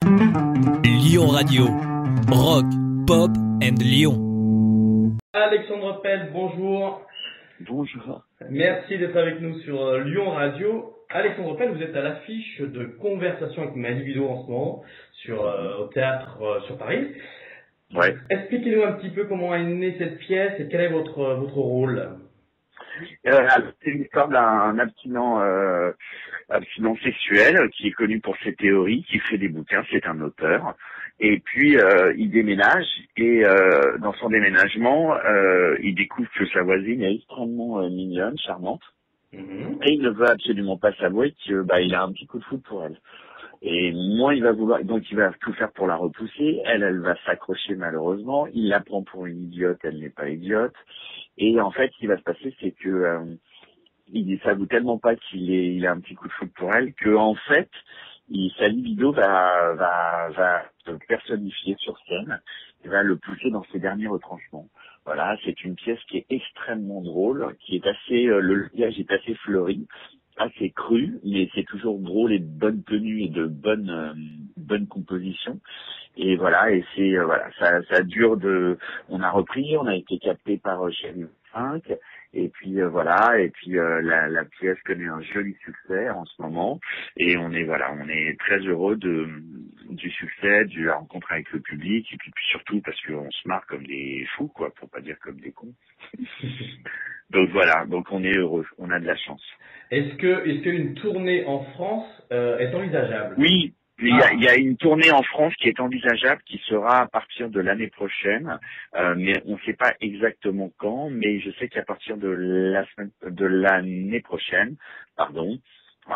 Lyon Radio, rock, pop and Lyon. Alexandre Pell, bonjour. Bonjour. Merci d'être avec nous sur Lyon Radio. Alexandre Pell, vous êtes à l'affiche de Conversation avec Mali Bido en ce moment, au théâtre sur Paris. Ouais. Expliquez-nous un petit peu comment est née cette pièce et quel est votre rôle. C'est l'histoire d'un abstinent sexuel qui est connu pour ses théories, qui fait des bouquins, c'est un auteur. Et puis il déménage et dans son déménagement, il découvre que sa voisine est extrêmement mignonne, charmante. Et il ne veut absolument pas s'avouer qu'il a un petit coup de foudre pour elle. Et moins il va vouloir, donc il va tout faire pour la repousser. Elle va s'accrocher malheureusement. Il la prend pour une idiote, elle n'est pas idiote. Et en fait, ce qui va se passer, c'est que il s'avoue tellement pas il a un petit coup de foudre pour elle que en fait, sa libido va se personnifier sur scène et va le pousser dans ses derniers retranchements. Voilà, c'est une pièce qui est extrêmement drôle, qui est assez, le langage est assez fleuri, assez cru, mais c'est toujours drôle et de bonne tenue et de bonne composition. Et voilà, et c'est ça dure on a repris, on a été capté par Chérie 5, et puis la pièce connaît un joli succès en ce moment, et on est très heureux du succès, de la rencontre avec le public, et puis surtout parce qu'on se marre comme des fous, quoi, pour pas dire comme des cons. Donc voilà, donc on est heureux, on a de la chance. Est-ce qu'une tournée en France est envisageable? Oui, il y a une tournée en France qui est envisageable, qui sera à partir de l'année prochaine, mais on ne sait pas exactement quand, mais je sais qu'à partir de l'année prochaine, à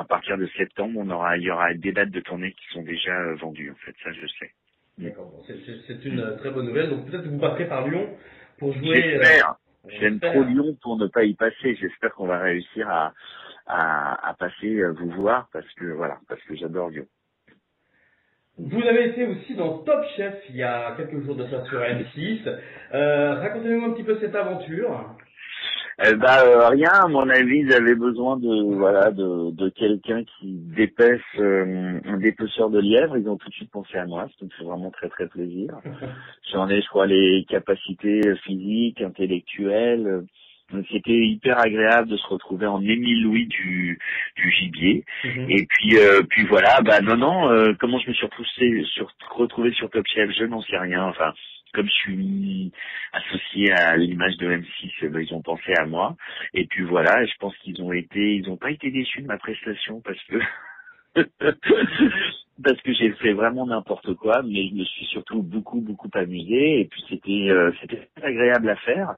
partir de septembre, il y aura des dates de tournée qui sont déjà vendues, en fait, ça je sais. D'accord, c'est une très bonne nouvelle, donc peut-être que vous passerez par Lyon pour jouer. J'espère. J'aime trop Lyon pour ne pas y passer. J'espère qu'on va réussir à passer vous voir parce que j'adore Lyon. Vous avez été aussi dans Top Chef il y a quelques jours de ça sur M6. Racontez-nous un petit peu cette aventure. Rien, à mon avis, ils avaient besoin de quelqu'un qui dépêche un dépeceur de lièvre. Ils ont tout de suite pensé à moi, ce qui me fait vraiment très très plaisir. J'en ai, je crois, les capacités physiques, intellectuelles. Donc c'était hyper agréable de se retrouver en Émile Louis du gibier. Et puis voilà, comment je me suis retrouvé sur Top Chef, je n'en sais rien. Enfin, comme je suis associé à l'image de M6, ils ont pensé à moi. Et puis voilà, je pense ils ont pas été déçus de ma prestation parce que parce que j'ai fait vraiment n'importe quoi, mais je me suis surtout beaucoup amusé. Et puis c'était très agréable à faire.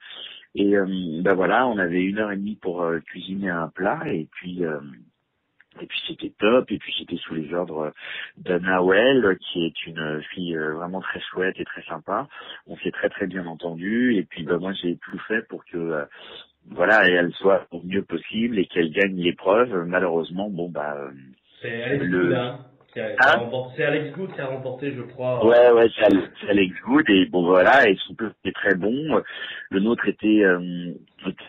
Et on avait 1h30 pour cuisiner un plat, et puis c'était top. Et puis j'étais sous les ordres d'Anna Well, qui est une fille vraiment très chouette et très sympa. On s'est très très bien entendu, et puis moi j'ai tout fait pour que elle soit au mieux possible et qu'elle gagne l'épreuve. Malheureusement, c'est Alex Good, c'est Alex Good qui a remporté, je crois. Ouais, c'est Alex Good, et et son plat était très bon. Le nôtre était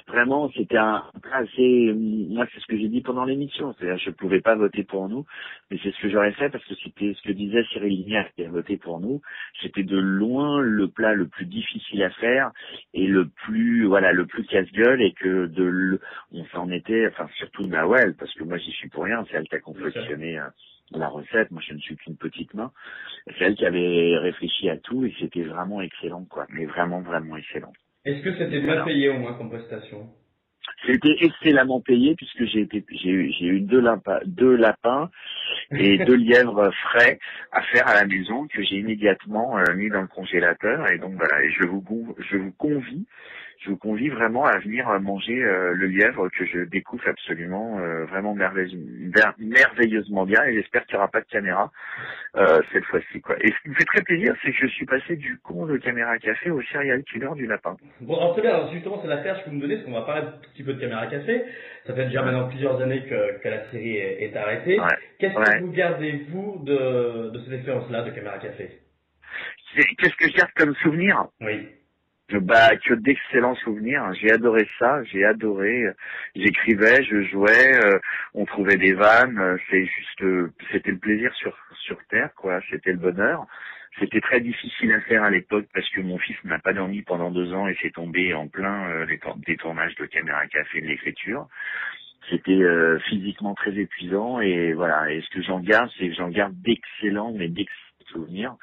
vraiment, c'était un plat assez, moi c'est ce que j'ai dit pendant l'émission, c'est-à-dire je pouvais pas voter pour nous, mais c'est ce que j'aurais fait parce que c'était ce que disait Cyril Lignac qui a voté pour nous. C'était de loin le plat le plus difficile à faire et le plus casse-gueule, et que on s'en était, surtout Nawel, parce que moi j'y suis pour rien, c'est elle qui a confectionné la recette, moi je ne suis qu'une petite main. C'est elle qui avait réfléchi à tout, et c'était vraiment excellent, quoi, mais vraiment excellent. Est-ce que c'était bien payé au moins comme prestation? C'était excellemment payé puisque j'ai eu deux lapins et 2 lièvres frais à faire à la maison que j'ai immédiatement mis dans le congélateur, et donc voilà, et je vous convie vraiment à venir manger le lièvre que je découvre absolument vraiment merveilleusement bien, et j'espère qu'il n'y aura pas de caméra cette fois-ci, quoi. Et ce qui me fait très plaisir, c'est que je suis passé du con de caméra café au serial killer du lapin. Bon, alors très bien, alors justement c'est la perche que vous me donnez, parce qu'on va parler un tout petit peu de caméra café. Ça fait déjà maintenant plusieurs années que la série est arrêtée. Ouais. Qu'est-ce que vous gardez-vous de cette expérience-là de caméra café? Qu'est-ce que je garde comme souvenir? Oui. Bah, que d'excellents souvenirs. J'ai adoré ça. J'ai adoré. J'écrivais, je jouais, on trouvait des vannes. C'est juste, c'était le plaisir sur terre, quoi. C'était le bonheur. C'était très difficile à faire à l'époque parce que mon fils n'a pas dormi pendant 2 ans et s'est tombé en plein des tournages de Caméra Café de l'écriture. C'était physiquement très épuisant et voilà. Et ce que j'en garde, c'est que j'en garde d'excellents souvenirs.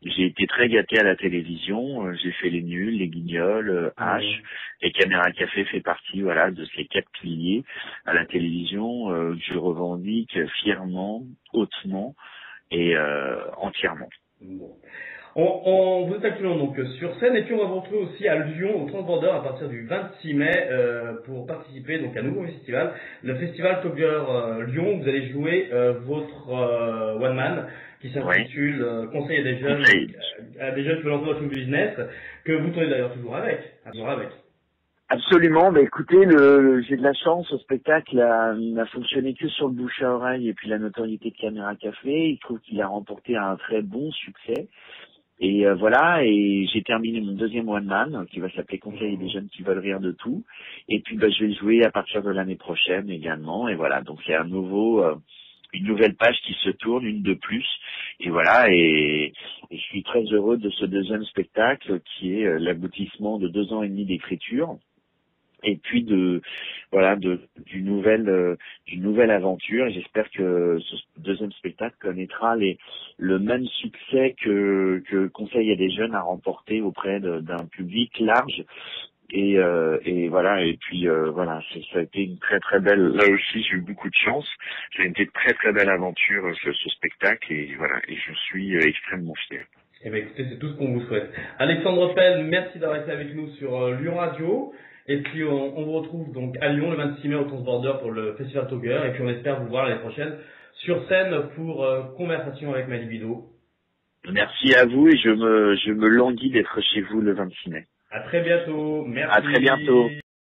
J'ai été très gâté à la télévision, j'ai fait les nuls, les guignols, H, et Caméra Café fait partie, voilà, de ces 4 piliers à la télévision que je revendique fièrement, hautement et entièrement. Bon. Vous êtes actuellement donc sur scène et puis on va vous retrouver aussi à Lyon au Transborder à partir du 26 mai pour participer donc à un nouveau festival, le festival Togger Lyon. Vous allez jouer votre one man qui s'intitule Conseil à des jeunes qui veulent entrer dans le business, que vous tournez d'ailleurs toujours avec. Absolument, bah écoutez, j'ai de la chance, ce spectacle n'a fonctionné que sur le bouche à oreille et puis la notoriété de Caméra Café. Il trouve qu'il a remporté un très bon succès. Et voilà, et j'ai terminé mon deuxième one man qui va s'appeler Conseil des jeunes qui veulent rire de tout. Et puis je vais jouer à partir de l'année prochaine également. Et voilà, donc c'est une nouvelle page qui se tourne, une de plus. Et voilà, et je suis très heureux de ce deuxième spectacle qui est l'aboutissement de 2 ans et demi d'écriture. Et puis d'une nouvelle aventure. Et j'espère que ce deuxième spectacle connaîtra le même succès que Conseil à des jeunes a remporté auprès d'un public large. Et voilà, et puis voilà, ça a été une très très belle, là aussi j'ai eu beaucoup de chance, ça a été une très très belle aventure ce spectacle, et voilà, et je suis extrêmement fier. Eh bien écoutez, c'est tout ce qu'on vous souhaite. Alexandre Pell, merci d'avoir été avec nous sur Lyon Radio. Et puis on vous retrouve donc à Lyon le 26 mai au Transborder pour le Festival Togger. Et puis on espère vous voir l'année prochaine sur scène pour Conversation avec ma libido. Merci à vous et je me languis d'être chez vous le 26 mai. À très bientôt. Merci. À très bientôt.